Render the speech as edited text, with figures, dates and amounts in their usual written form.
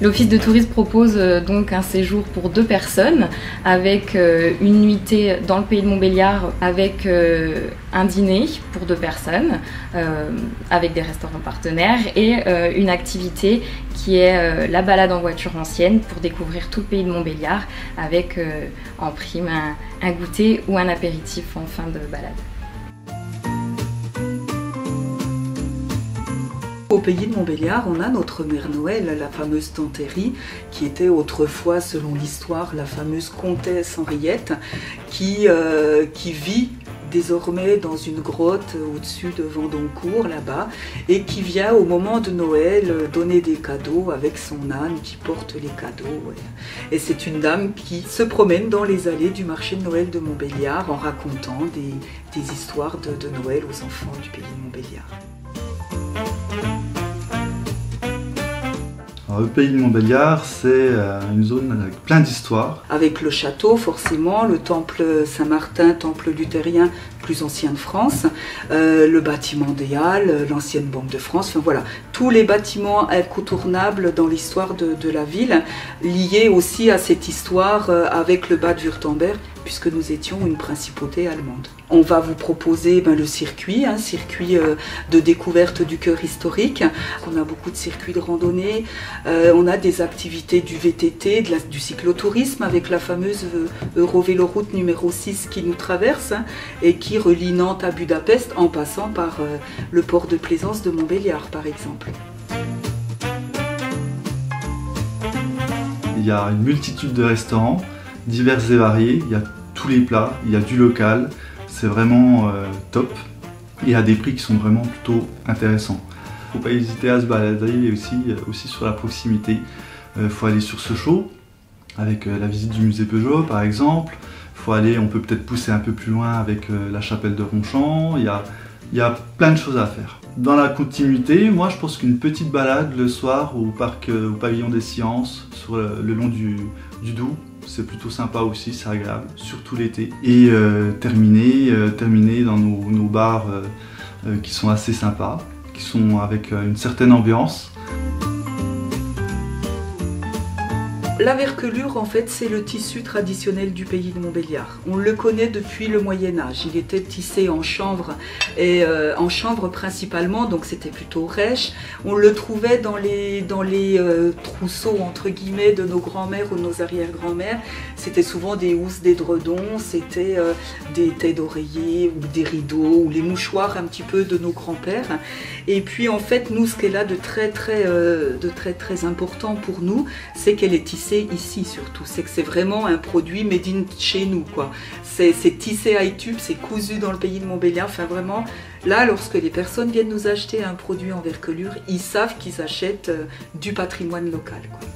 L'Office de tourisme propose donc un séjour pour 2 personnes avec une nuitée dans le pays de Montbéliard avec un dîner pour 2 personnes avec des restaurants partenaires et une activité qui est la balade en voiture ancienne pour découvrir tout le pays de Montbéliard avec en prime un goûter ou un apéritif en fin de balade. Au pays de Montbéliard, on a notre mère Noël, la fameuse Tante Héry, qui était autrefois, selon l'histoire, la fameuse comtesse Henriette, qui vit désormais dans une grotte au-dessus de Vendoncourt, là-bas, et qui vient au moment de Noël donner des cadeaux avec son âne qui porte les cadeaux. Et c'est une dame qui se promène dans les allées du marché de Noël de Montbéliard en racontant des histoires de Noël aux enfants du pays de Montbéliard. Alors, le pays de Montbéliard, c'est une zone avec plein d'histoires. Avec le château, forcément, le temple Saint-Martin, temple luthérien plus ancien de France, le bâtiment des Halles, l'ancienne Banque de France, enfin voilà, tous les bâtiments incontournables dans l'histoire de la ville, liés aussi à cette histoire avec le Bade-Wurtemberg, puisque nous étions une principauté allemande. On va vous proposer le circuit, circuit de découverte du cœur historique. On a beaucoup de circuits de randonnée, on a des activités du VTT, du cyclotourisme avec la fameuse Eurovéloroute numéro 6 qui nous traverse et qui relie Nantes à Budapest en passant par le port de plaisance de Montbéliard par exemple. Il y a une multitude de restaurants divers et variés, il y a tous les plats, il y a du local, c'est vraiment top et à des prix qui sont vraiment plutôt intéressants. Il ne faut pas hésiter à se balader aussi sur la proximité. Il faut aller sur Sochaux avec la visite du musée Peugeot par exemple. On peut peut-être pousser un peu plus loin avec la chapelle de Ronchamp. Il y a plein de choses à faire. Dans la continuité, moi je pense qu'une petite balade le soir au pavillon des sciences sur le long du Doubs, c'est plutôt sympa aussi, c'est agréable, surtout l'été. Et terminer dans nos bars qui sont assez sympas, qui sont avec une certaine ambiance. La verkelure, en fait, c'est le tissu traditionnel du pays de Montbéliard. On le connaît depuis le Moyen-Âge. Il était tissé en chanvre, et en chanvre principalement, donc c'était plutôt rêche. On le trouvait dans les trousseaux, entre guillemets, de nos grands-mères ou de nos arrière-grands-mères. C'était souvent des housses, des dredons, c'était des têtes d'oreiller ou des rideaux ou les mouchoirs un petit peu de nos grands-pères. Et puis, en fait, nous, ce qu'elle a de très important pour nous, c'est qu'elle est tissée ici surtout, c'est que c'est vraiment un produit made in chez nous quoi. C'est tissé à tube, c'est cousu dans le pays de Montbéliard, enfin vraiment là lorsque les personnes viennent nous acheter un produit en verkelure, ils savent qu'ils achètent du patrimoine local quoi.